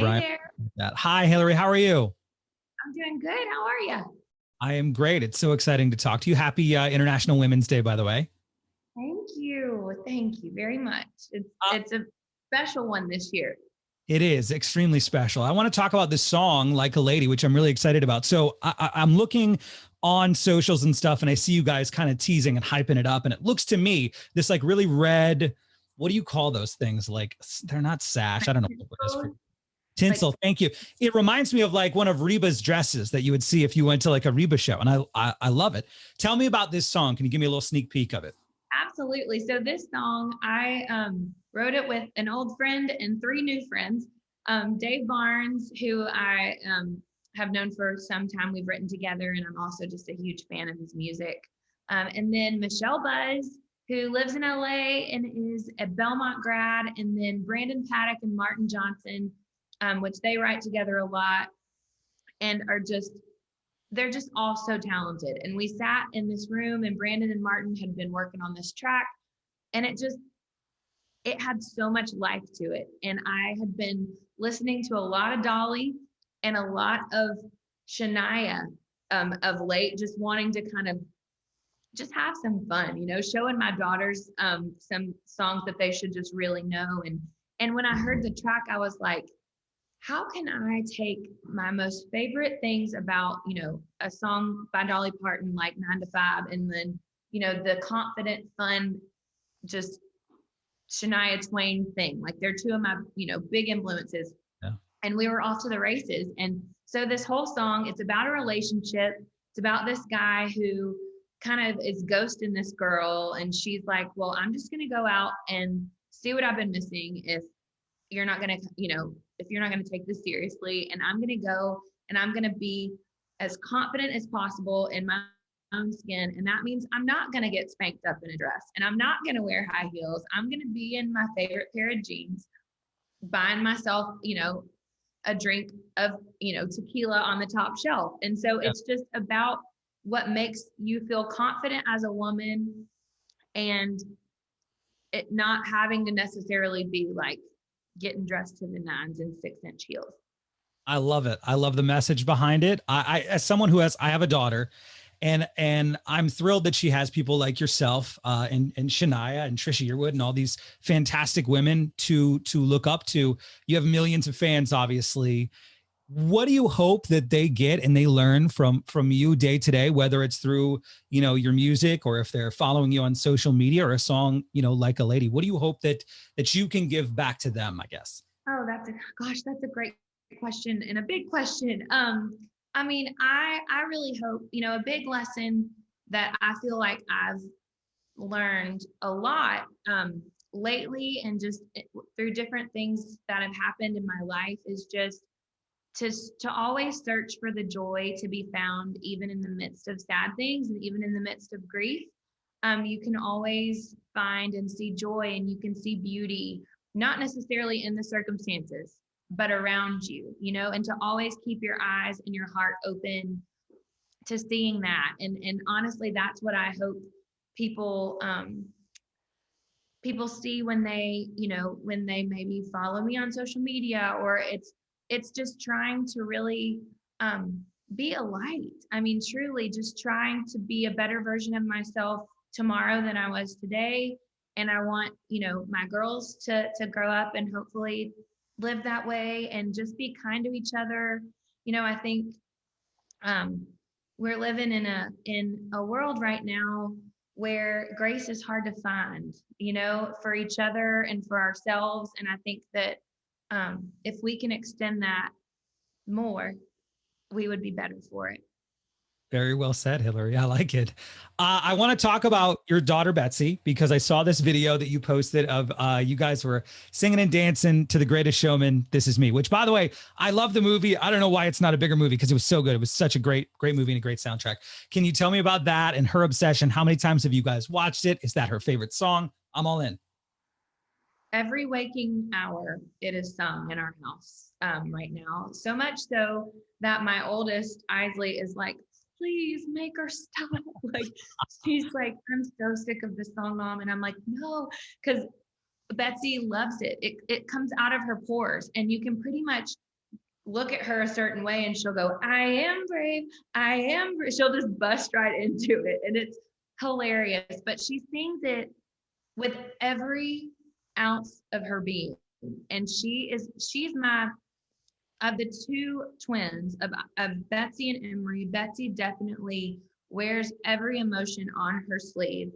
Hey Brian. there. Hi, Hillary. How are you? I'm doing good. How are you? I am great. It's so exciting to talk to you. Happy International Women's Day, by the way. Thank you. Thank you very much. It's Uh, it's a special one this year. it is extremely special. I want to talk about this song, Like a Lady, which I'm really excited about. So I'm looking on socials and stuff, and I see you guys kind of teasing and hyping it up. And it looks to me, this like really red, what do you call those things? Like, they're not sash. I don't know what it is. Tinsel, like Tinsel. Thank you. It reminds me of like one of Reba's dresses that you would see if you went to like a Reba show. And I love it. Tell me about this song. Can you give me a little sneak peek of it? absolutely. So this song, I wrote it with an old friend and three new friends. Dave Barnes, who I have known for some time. We've written together, and I'm also just a huge fan of his music. And then Michelle Buzz, who lives in LA and is a Belmont grad, and then Brandon Paddock and Martin Johnson, which they write together a lot and are just they're just all so talented. And we sat in this room, and Brandon and Martin had been working on this track, and it had so much life to it. And I had been listening to a lot of Dolly and a lot of Shania of late, just wanting to kind of just have some fun, showing my daughters some songs that they should just really know. And when I heard the track, I was like, how can I take my most favorite things about, a song by Dolly Parton like 9 to 5, and then, the confident, fun, just Shania Twain thing. Like they're two of my, big influences. Yeah. And we were off to the races. And so this whole song, it's about a relationship. It's about this guy who kind of is ghosting this girl. And she's like, well, I'm just going to go out and see what I've been missing if you're not going to, if you're not going to take this seriously. And I'm going to go and I'm going to be as confident as possible in my own skin. And that means I'm not going to get spanked up in a dress, and I'm not going to wear high heels. I'm going to be in my favorite pair of jeans, buying myself, a drink of, tequila on the top shelf. And so it's just about what makes you feel confident as a woman, and it not having to necessarily be like getting dressed to the nines and 6-inch heels. I love it. I love the message behind it. As someone I have a daughter, and I'm thrilled that she has people like yourself, and Shania and Trisha Yearwood and all these fantastic women to look up to. You have millions of fans, obviously. What do you hope that they get and they learn from you day to day, whether it's through, your music, or if they're following you on social media, or a song, Like a Lady? What do you hope that you can give back to them, I guess? Oh, that's a great question, and a big question. I mean, I really hope, a big lesson that I feel like I've learned a lot lately, and just through different things that have happened in my life, is just to always search for the joy to be found even in the midst of sad things, and even in the midst of grief. You can always find and see joy, and you can see beauty, not necessarily in the circumstances, but around you, and to always keep your eyes and your heart open to seeing that. And honestly, that's what I hope people people see when they, when they maybe follow me on social media, or it's just trying to really be a light. I mean, truly just trying to be a better version of myself tomorrow than I was today. And I want, my girls to grow up and hopefully live that way, and just be kind to each other. I think we're living in a world right now where grace is hard to find, for each other and for ourselves. And I think that if we can extend that more, we would be better for it. Very well said, Hillary. I like it. I want to talk about your daughter, Betsy, because I saw this video that you posted of you guys were singing and dancing to The Greatest Showman, This Is Me, which, by the way, I love the movie. I don't know why it's not a bigger movie, because it was so good. It was such a great movie and a great soundtrack. Can you tell me about that and her obsession? How many times have you guys watched it? Is that her favorite song? I'm all in. Every waking hour, it is sung in our house right now. So much so that my oldest, Isley, is like, please make her stop. Like, she's like, I'm so sick of this song, Mom. And I'm like, no, because Betsy loves it. It comes out of her pores, and you can pretty much look at her a certain way and she'll go, I am brave. I am brave. She'll just bust right into it. And it's hilarious. But she sings it with every ounce of her being. And she's my, of the two twins of Betsy and Emery. Betsy definitely wears every emotion on her sleeve,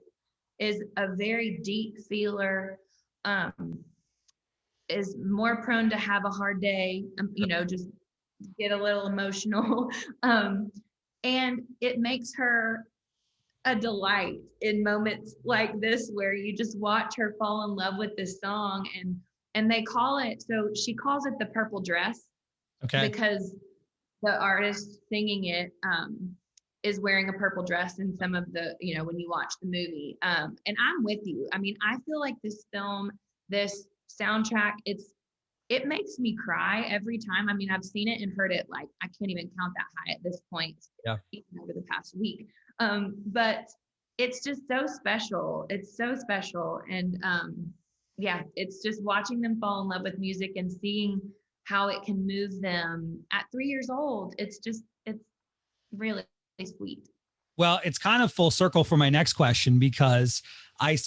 is a very deep feeler, is more prone to have a hard day, just get a little emotional. And it makes her a delight in moments like this where you just watch her fall in love with this song. And they call it, so she calls it the purple dress. Okay. Because the artist singing it is wearing a purple dress in some of the, when you watch the movie. And I'm with you. I mean, I feel like this film, this soundtrack, it makes me cry every time. I mean, I've seen it and heard it, like, I can't even count that high at this point, even over the past week. But it's just so special. It's so special. And it's just watching them fall in love with music and seeing how it can move them at 3 years old. It's really sweet. Well, it's kind of full circle for my next question, because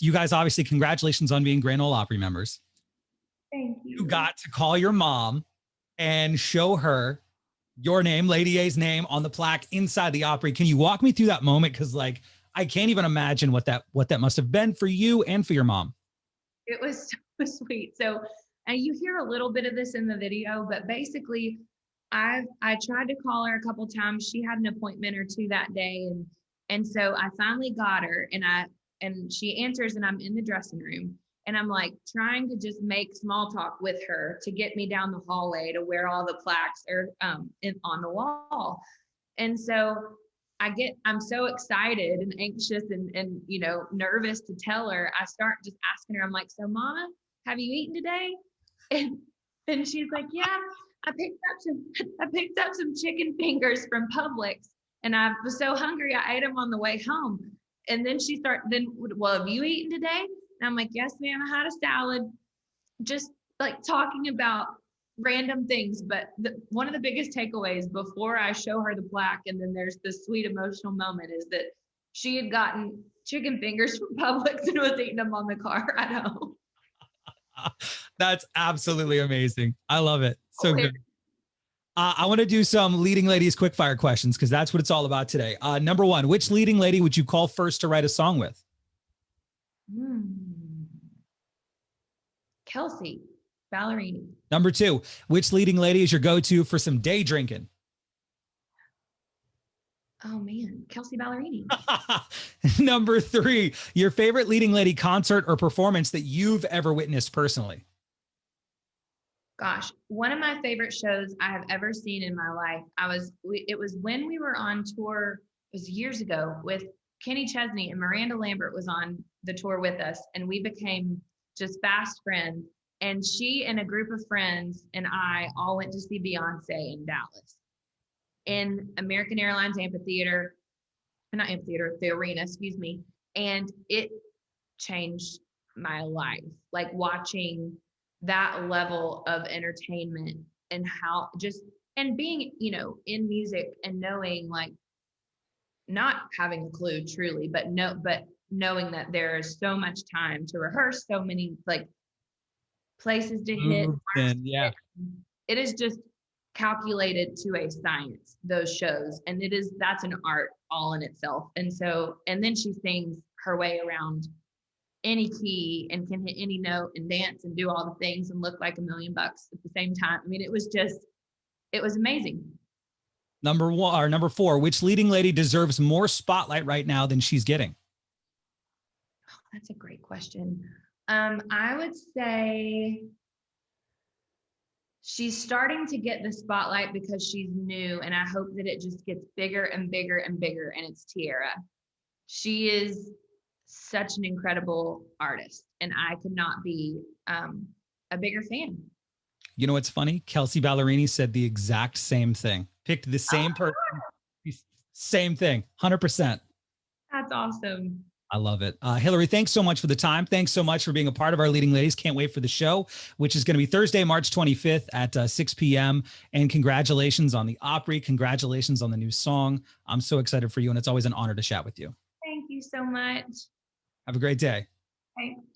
you guys, obviously, congratulations on being Grand Ole Opry members. Thank you. You got to call your mom and show her your name, Lady A's name, on the plaque inside the Opry. Can you walk me through that moment? Because, like, I can't even imagine what that must have been for you and for your mom. It was so sweet. So, and you hear a little bit of this in the video, but basically, I tried to call her a couple of times. She had an appointment or two that day, and so I finally got her, and she answers, and I'm in the dressing room, and I'm like trying to just make small talk with her to get me down the hallway to where all the plaques are on the wall. And so I'm so excited and anxious and nervous to tell her. I start just asking her, I'm like, so Mama, have you eaten today? And she's like, yeah, I picked up some chicken fingers from Publix, and I was so hungry I ate them on the way home. And then well, have you eaten today? And I'm like, yes, ma'am, I had a salad. Just like talking about random things. But one of the biggest takeaways before I show her the plaque, and then there's this sweet emotional moment, is that she had gotten chicken fingers from Publix and was eating them on the car ride home. That's absolutely amazing. I love it. So good. I want to do some leading ladies quickfire questions, because that's what it's all about today. Number one, which leading lady would you call first to write a song with? Kelsey Ballerini. Number two, which leading lady is your go-to for some day drinking? Oh man, Kelsey Ballerini. Number three, your favorite leading lady concert or performance that you've ever witnessed personally? Gosh, one of my favorite shows I have ever seen in my life. It was when we were on tour, it was years ago, with Kenny Chesney, and Miranda Lambert was on the tour with us, and we became just fast friends. And she and a group of friends and I all went to see Beyonce in Dallas in American Airlines Amphitheater, not amphitheater, the arena, excuse me. And it changed my life, like watching that level of entertainment and how and being, in music and knowing, like, not having a clue truly, but knowing that there is so much time to rehearse, so many like places to hit. Yeah. It is just calculated to a science, those shows. And that's an art all in itself. And then she sings her way around any key and can hit any note and dance and do all the things and look like $1 million at the same time. I mean, it was amazing. Number four, which leading lady deserves more spotlight right now than she's getting? Oh, that's a great question. I would say she's starting to get the spotlight because she's new, and I hope that it just gets bigger and bigger and bigger, and it's Tiara. She is such an incredible artist, and I could not be a bigger fan. You know what's funny? Kelsey Ballerini said the exact same thing. Picked the same person. Same thing, 100%. That's awesome. I love it. Hillary, thanks so much for the time. Thanks so much for being a part of our Leading Ladies. Can't wait for the show, which is going to be Thursday, March 25th at 6 p.m. And congratulations on the Opry. Congratulations on the new song. I'm so excited for you, and it's always an honor to chat with you. Thank you so much. Have a great day. Thanks.